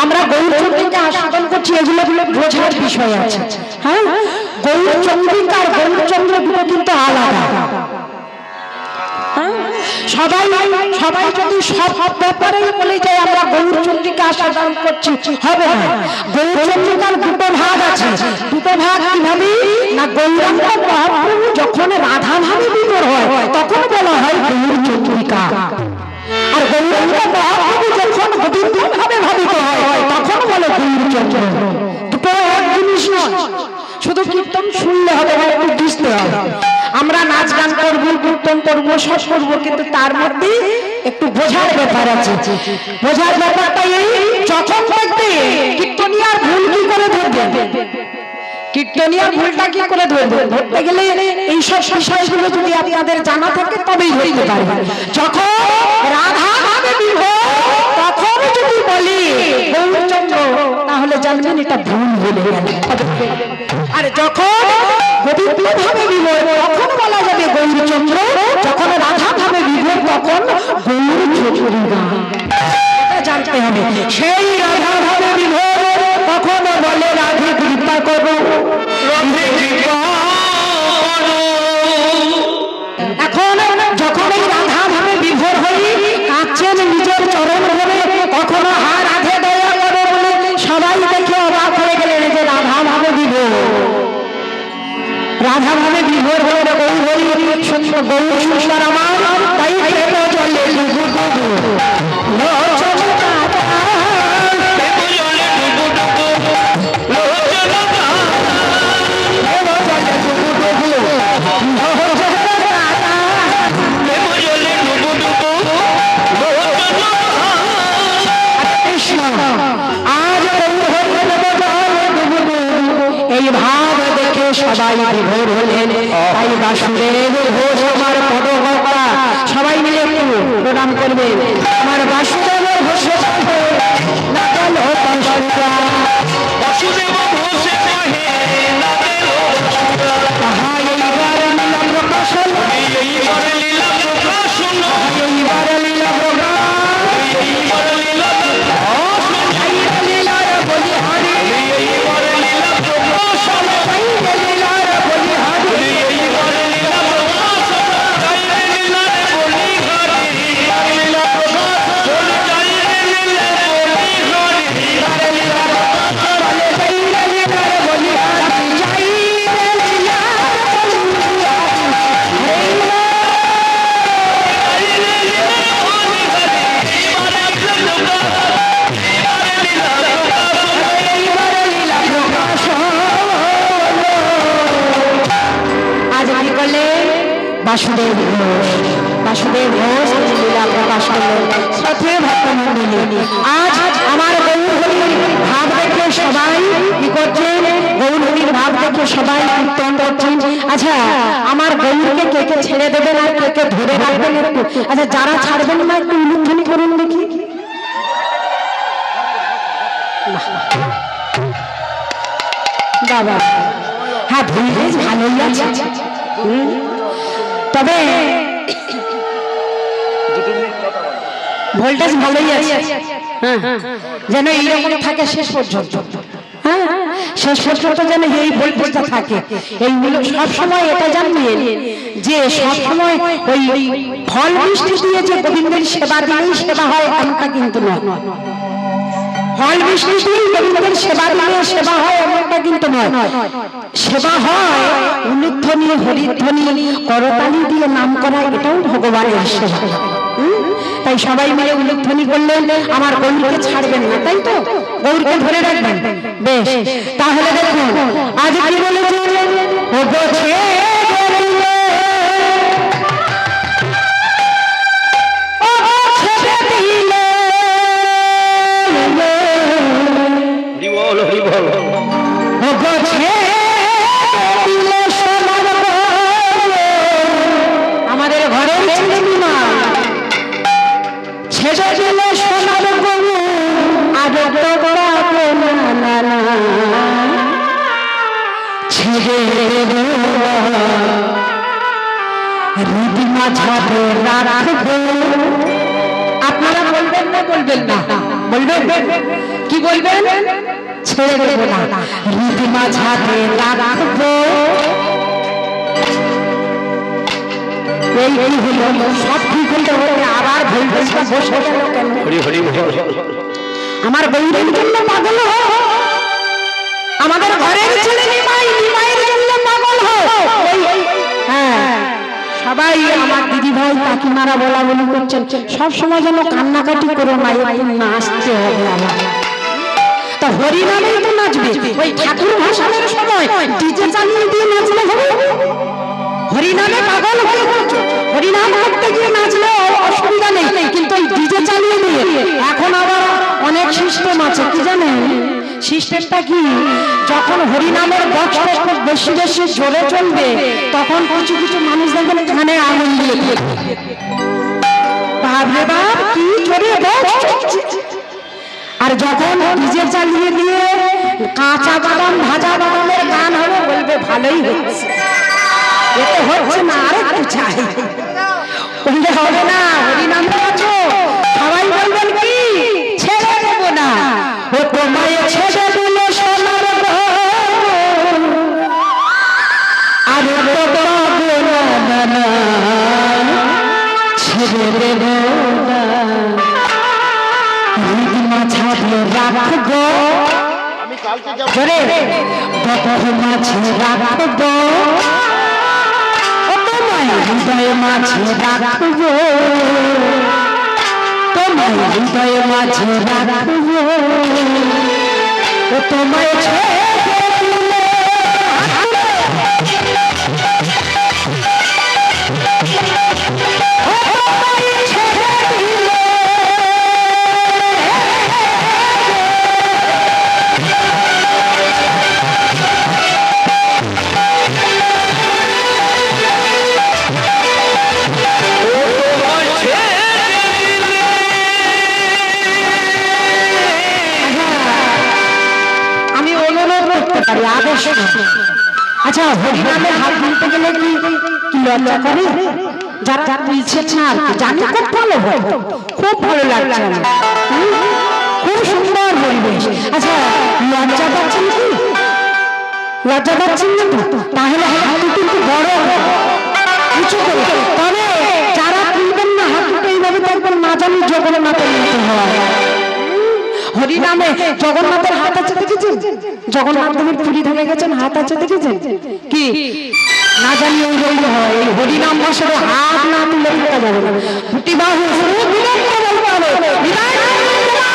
আমরা গৌরচন্দ্রীকে আস্বাদন করছি, এগুলো বোঝার বিষয় আছে। হ্যাঁ, গৌরচন্দ্রিকা আর গৌরচন্দ্র দুটো কিন্তু আলাদা। সবাই সবাই যদি সব ব্যাপারে বলে যায় আমরা গৌরচন্দ্রীকে আস্বাদন করছি, হবে না। গৌরচন্দ্রিকার দুটো ভাগ আছে। দুটো ভাগ কিভাবে না, গৌরাঙ্গ মহাপ্রভু যখন রাধা ভাবে বিভোর হয় তখন বলা হয় গৌরচন্দ্রিকা, আর গৌরাঙ্গ মহাপ্রভু যখন গোবিন্দ ভাবে ভাবিত হয় তখন বলে গৌরচন্দ্র। দুটো এক জিনিস নয়। শুধু কীর্তন শুনলে হবে না, একটু বুঝতে হবে। আমরা নাচ গান করবো, কীর্তন করবো, সব করবো, কিন্তু তার মধ্যে একটু বোঝার ব্যাপার আছে। বোঝার ব্যাপারটা এই, যখন দেখবে কীর্তনিয়ার ভুল কি করে ধরবে, কীর্তনিয়ার ভুলটা কি করে ধরবে, ধরতে গেলে এইসব বিষয়গুলো যদি আপনাদের জানা থাকে তবেই ধরতে পারবে। যখন রাধা ভাবে বিভোর তখন যদি বলি গৌরচন্দ্র, তাহলে জানবেন এটা ভুল বলে গেল। আর যখন গোবিন্দ ভাবে বিভোর তখন বলা যাবে গৌরচন্দ্র, যখন রাধা ভাবে বিভোর তখন গৌরচন্দ্রিকা। এটা জানতে হবে। সেই রাধা ভাবে বিভোর তখন বলে রাধে কৃপা করো, এখন যখন এই রাধা ভাবে বিভোর হই কাঁদছেন নিজের চরণ ধরে, কখনো হা রাধে দয়া করো বলে সবাই দেখে অবাক হয়ে গেলেন যে রাধা ভাবে বিভোর, রাধা ভাবে বিভোর হয়ে গৌর হরি সুন্দর গৌর সুন্দর আমার, তাই প্রেম চলে ডুবু ডুবু সবাই বিভোর হলেন। তাই বাসুদেব ঘোষ আমার পদকর্তা, সবাই মিলে একটু প্রণাম করবে। আমার বাসুদেব ঘোষ বাসুদেব ঘোষ, বাসুদেব ঘোষ লীলা প্রকাশ করলেন। শ্রদ্ধেয় ভক্তমণ্ডলী, আজ আমার গৌরহরির ভাব দেখে সবাই কি করছেন, গৌরহরির ভাব দেখে সবাই কীর্তন করছেন। আচ্ছা, আমার গৌরকে কে কে ছেড়ে দেবেন আর কে কে ধরে রাখবেন একটু? আচ্ছা, যারা ছাড়বেন না একটু উলুধ্বনি করুন দেখি। বাবা, হ্যাঁ ভুলবেশ ভালোই আছে, তবে ভোল্টেজ ভালোই আছে। হ্যাঁ, যেন এইরকম থাকে শেষ পর্যন্ত। হ্যাঁ, শেষ পর্যন্ত যেন এই ভোল্টেজটা থাকে। এইগুলো সবসময় এটা জানবেন যে সবসময় ওই ফল মিষ্টি দিয়ে যে গোবিন্দের সেবা দিলেই সেবা হয় এমনটা কিন্তু নয়। ফল মিষ্টি দিয়ে গোবিন্দের সেবা দিলে সেবা হয় এমনটা কিন্তু নয়। সেবা হয় উলুধ্বনি, হরিধ্বনি, করতালি দিয়ে নাম করা, এটাও ভগবানের সেবা। তাই সবাই মিলে উলুধ্বনি করলেন। আমার গৌরকে ছাড়বেন না, তাই তো? গৌরকে ধরে রাখবেন। বেশ, তাহলে দেখুন আজ কি বলেছেন, ও গোছে আমাদের ঘরের ছেলে বিমান ছেড়ে দিলে সোনার গরু আর ছেড়ে রীতিমা ছাড়ে রাখবো। আপনারা বলবেন না, বলবেন না, বলবেন কি বলবেন? ছেড়ে দেব না, হৃদ মাঝাতে রাখবো। এই হলো সব ঠিক হতে হতে আবার ভুলবেশটা বসে গেল কেন? আমার গৌরীর জন্য পাগল হো, আমাদের ঘরের ছেলে নিমাই, নিমাইয়ের জন্য পাগল হো। হ্যাঁ, সবাই আমার দিদি ভাই কাকিমারা বলা বলি করছেন সব সময় যেন কান্নাকাটি করো না, একটু নাচতে হবে আমার। তা হরি নামেই তো নাচবে, ওই ঠাকুর ভাসানের সময় ডিজে চালিয়ে দিয়ে নাচলে হবে? হরিনামে পাগল হয়ে গেছো, হরিনাম করতে গিয়ে নাচলে অসুবিধা নেই, কিন্তু এই ডিজে চালিয়ে দিয়ে এখন আবার অনেক সিস্টেম আছে, কি জানেন সিস্টেমটা কি? যখন হরিনামের বক্সটা খুব বেশি বেশি জোরে চলবে তখন কিছু কিছু মানুষ দেখবেন কানে আগুন দিয়ে দিয়ে বাপরে বাপ কি জোরে বক্স চলছে। আর যখন ডিজে চালিয়ে দিয়ে কাঁচা বাদাম ভাজা বাদামের গান হবে বলবে ভালোই হচ্ছে, এতে হচ্ছে না আর একটু চাই, বললে হবে না। হরিনাম আছো সবাই বলবেন কি ছেড়ে দেব না, ও তোমায় ছেড়ে দিল সোনার আর ছেড়ে দেব না, হৃদ মাঝাতে রাখবো, মাঝে রাখবো, হৃদয় মাঝে রাখবো, তোমায় হৃদয় মাঝে রাখবো, ও তোমায় ছেড়ে দিলে আচ্ছা হরিনামে হাত তুলতে গেলে কি লজ্জা করে? যারা তুলছে না আর কি জানি খুব ভালো, খুব ভালো লাগছে, খুব সুন্দর পরিবেশ। আচ্ছা লজ্জা পাচ্ছেন কি? লজ্জা পাচ্ছেন না তো? তাহলে হাত কিন্তু বড় উঁচু করে, তবে যারা তুলবেন না হাত দুটো এইভাবে দেখবেন না জানি জগন্নাথের মতো হয়। হরিনামে জগন্নাথের হাত আছে দেখেছেন? জগন্নাথ দেবের পুরী ধরে গেছেন হাত আছে দেখেছেন? কি না জানি ওই রইল হয়। এই হরিনাম বছরে হাত না তুলে থাকা যাবে না, দুটি বাহু বিলম্ব বলতে হবে, বিদায় হরিনাম